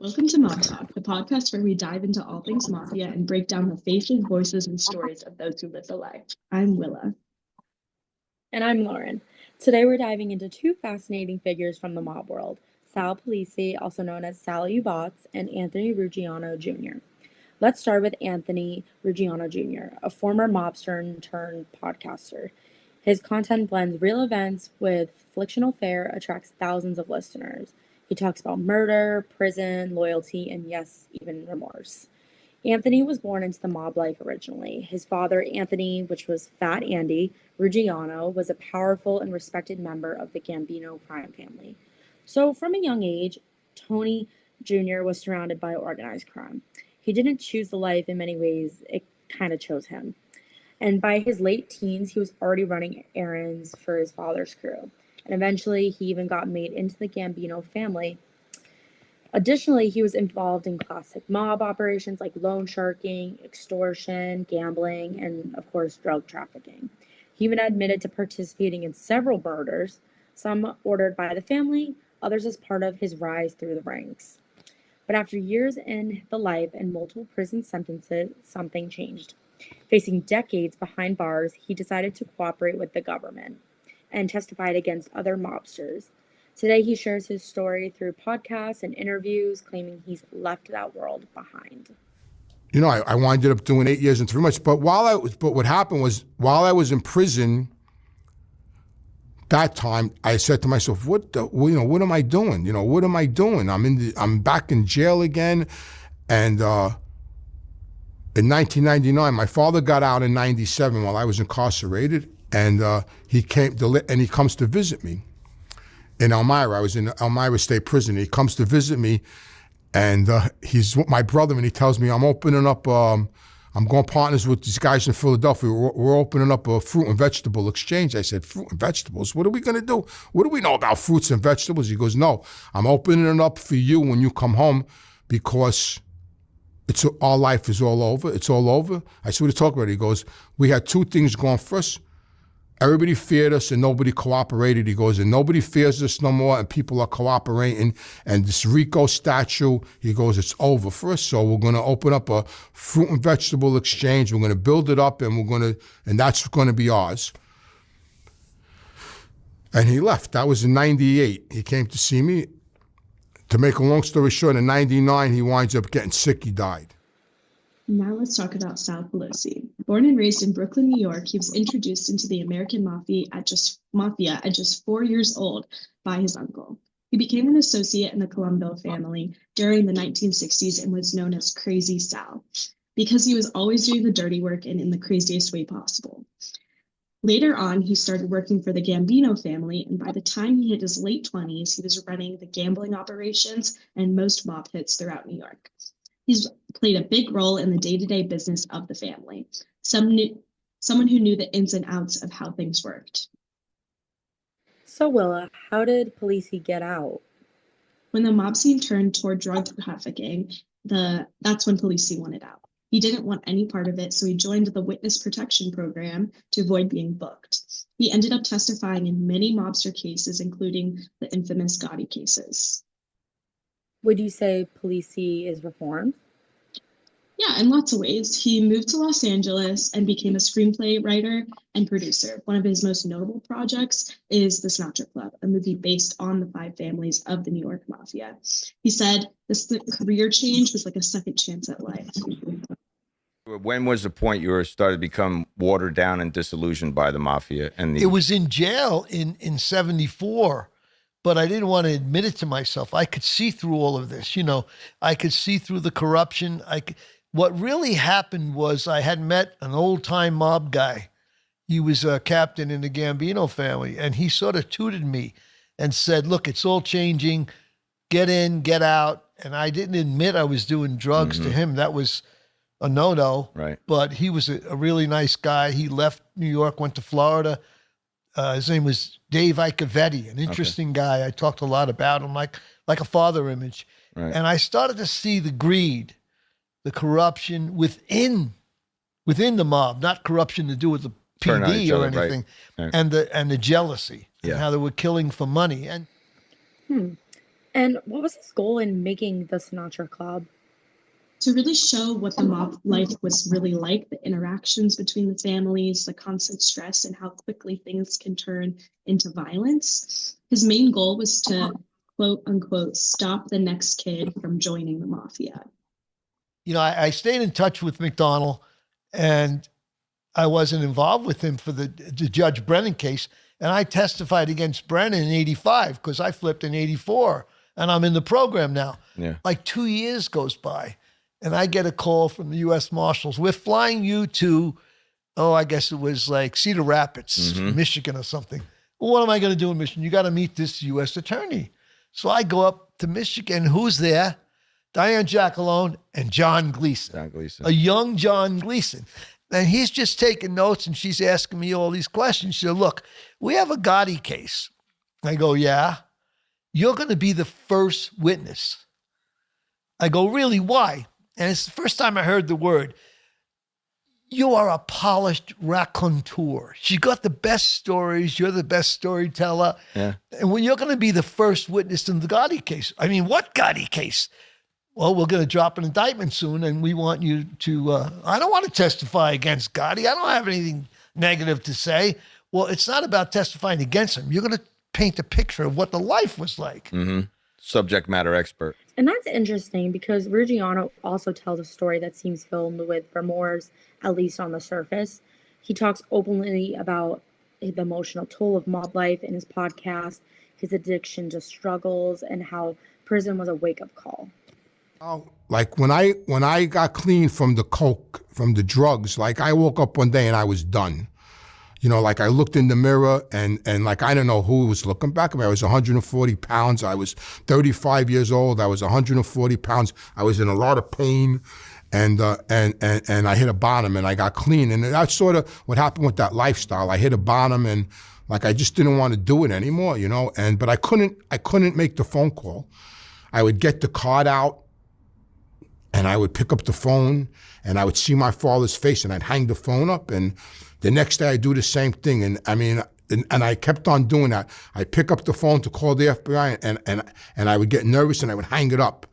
Welcome to Mob Talk, the podcast where we dive into all things Mafia and break down the faces, voices, and stories of those who live the life. I'm Willa. And I'm Lauren. Today we're diving into two fascinating figures from the mob world, Sal Polisi, also known as Sal Ubatz, and Anthony Ruggiano Jr. Let's start with Anthony Ruggiano Jr., a former mobster turned podcaster. His content blends real events with fictional fare, attracts thousands of listeners. He talks about murder, prison, loyalty, and yes, even remorse. Anthony was born into the mob life originally. His father, Anthony, which was Fat Andy Ruggiano, was a powerful and respected member of the Gambino crime family. So from a young age, Tony Jr. was surrounded by organized crime. He didn't choose the life in many ways, it kind of chose him. And by his late teens, he was already running errands for his father's crew. And eventually, he even got made into the Gambino family. Additionally, he was involved in classic mob operations like loan sharking, extortion, gambling, and, of course, drug trafficking. He even admitted to participating in several murders, some ordered by the family, others as part of his rise through the ranks. But after years in the life and multiple prison sentences, something changed. Facing decades behind bars, he decided to cooperate with the government and testified against other mobsters. Today, he shares his story through podcasts and interviews, claiming he's left that world behind. You know, I wound up doing 8 years and 3 months. But what happened was, while I was in prison, that time I said to myself, what am I doing? What am I doing? I'm back in jail again, and in 1999, my father got out in '97 while I was incarcerated, and he comes to visit me in Elmira. I was in Elmira State Prison. He comes to visit me, and he's my brother, and he tells me, I'm opening up, I'm going partners with these guys in Philadelphia. We're opening up a fruit and vegetable exchange. I said, fruit and vegetables? What are we going to do? What do we know about fruits and vegetables? He goes, no, I'm opening it up for you when you come home, because our life is all over. It's all over. I said, what are you talking about? He goes, we had two things going for us. Everybody feared us and nobody cooperated. He goes, and nobody fears us no more, and people are cooperating. And this Rico statue, he goes, it's over for us. So we're going to open up a fruit and vegetable exchange. We're going to build it up, and that's going to be ours. And he left. That was in '98. He came to see me. To make a long story short, in '99, he winds up getting sick. He died. Now let's talk about Sal Polisi. Born and raised in Brooklyn, New York, he was introduced into the American Mafia at just 4 years old by his uncle. He became an associate in the Colombo family during the 1960s and was known as Crazy Sal, because he was always doing the dirty work and in the craziest way possible. Later on, he started working for the Gambino family, and by the time he hit his late 20s, he was running the gambling operations and most mob hits throughout New York. He's played a big role in the day-to-day business of the family, someone who knew the ins and outs of how things worked. So, Willa, how did Polisi get out? When the mob scene turned toward drug trafficking, that's when Polisi wanted out. He didn't want any part of it, so he joined the witness protection program to avoid being booked. He ended up testifying in many mobster cases, including the infamous Gotti cases. Would you say Polisi is reformed? Yeah, in lots of ways. He moved to Los Angeles and became a screenplay writer and producer. One of his most notable projects is The Snatcher Club, a movie based on the 5 families of the New York Mafia. He said this career change was like a second chance at life. When was the point you started to become watered down and disillusioned by the Mafia? It was in jail in '74. But I didn't want to admit it to myself. I could see through all of this. I could see through the corruption. What really happened was I had met an old-time mob guy. He was a captain in the Gambino family, and he sort of tutored me and said, look, it's all changing. Get in, get out. And I didn't admit I was doing drugs to him. That was a no-no. Right. But he was a really nice guy. He left New York, went to Florida. His name was Dave Icavetti, an interesting guy. I talked a lot about him, like a father image. Right. And I started to see the greed, the corruption within the mob, not corruption to do with the PD or anything, right. and the jealousy, and how they were killing for money. And And what was his goal in making the Sinatra Club? To really show what the mob life was really like, the interactions between the families, the constant stress, and how quickly things can turn into violence. His main goal was to, quote unquote, stop the next kid from joining the mafia. You know, I stayed in touch with McDonald, and I wasn't involved with him for the Judge Brennan case. And I testified against Brennan in 85 because I flipped in 84 and I'm in the program now. Yeah. Like 2 years goes by and I get a call from the U.S. Marshals. We're flying you to, I guess it was like Cedar Rapids, Michigan or something. Well, what am I going to do in Michigan? You got to meet this U.S. attorney. So I go up to Michigan. Who's there? Diane Jackalone and John Gleason. John Gleason. A young John Gleason. And he's just taking notes and she's asking me all these questions. She said, look, we have a Gotti case. I go, yeah. You're going to be the first witness. I go, really? Why? And it's the first time I heard the word. You are a polished raconteur. She got the best stories. You're the best storyteller. Yeah. And when you're going to be the first witness in the Gotti case. I mean, what Gotti case? Well, we're going to drop an indictment soon, and we want you to, I don't want to testify against Gotti. I don't have anything negative to say. Well, it's not about testifying against him. You're going to paint a picture of what the life was like. Mm-hmm. Subject matter expert. And that's interesting because Ruggiano also tells a story that seems filled with remorse, at least on the surface. He talks openly about the emotional toll of mob life in his podcast, his addiction to struggles, and how prison was a wake-up call. Like when I got clean from the coke, from the drugs, like I woke up one day and I was done. You know, like I looked in the mirror and like I don't know who was looking back at me. I was 140 pounds. I was 35 years old. I was 140 pounds. I was in a lot of pain, and I hit a bottom and I got clean. And that's sort of what happened with that lifestyle. I hit a bottom and like I just didn't want to do it anymore, you know. But I couldn't make the phone call. I would get the card out. And I would pick up the phone and I would see my father's face and I'd hang the phone up. And the next day I'd do the same thing. And I mean, and I kept on doing that. I'd pick up the phone to call the FBI and I would get nervous and I would hang it up.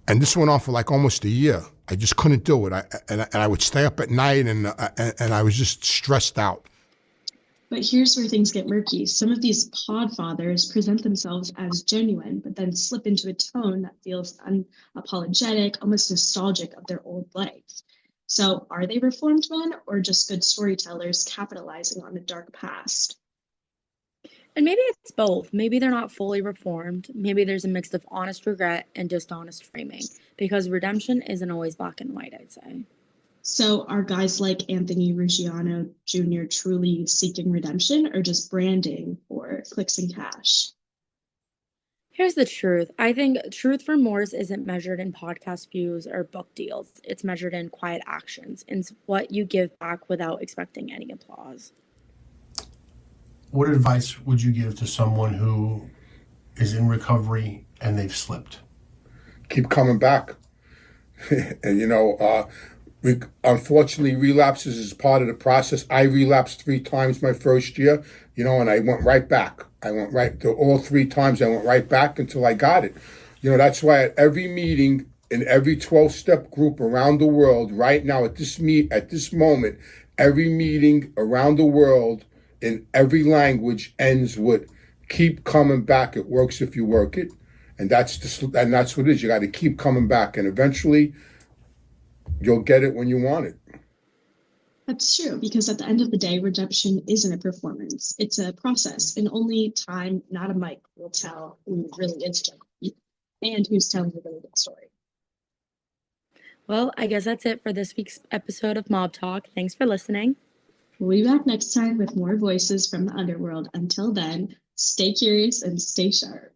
And this went on for like almost a year. I just couldn't do it. And I would stay up at night and I was just stressed out. But here's where things get murky. Some of these pod fathers present themselves as genuine, but then slip into a tone that feels unapologetic, almost nostalgic of their old life. So are they reformed men or just good storytellers capitalizing on a dark past? And maybe it's both. Maybe they're not fully reformed. Maybe there's a mix of honest regret and dishonest framing, because redemption isn't always black and white, I'd say. So are guys like Anthony Ruggiano Jr. truly seeking redemption or just branding for clicks and cash? Here's the truth. I think truth for Morse isn't measured in podcast views or book deals. It's measured in quiet actions, in what you give back without expecting any applause. What advice would you give to someone who is in recovery and they've slipped? Keep coming back. And you know, unfortunately, relapses is part of the process. I relapsed 3 times my first year, you know, and I went right back. All 3 times I went right back until I got it. You know, that's why at every meeting in every 12-step group around the world, right now at this moment, every meeting around the world in every language ends with keep coming back. It works if you work it. And that's what it is. You got to keep coming back, and eventually you'll get it when you want it. That's true, because at the end of the day, redemption isn't a performance. It's a process, and only time, not a mic, will tell who really is genuine and who's telling a really good story. Well, I guess that's it for this week's episode of Mob Talk. Thanks for listening. We'll be back next time with more voices from the underworld. Until then, stay curious and stay sharp.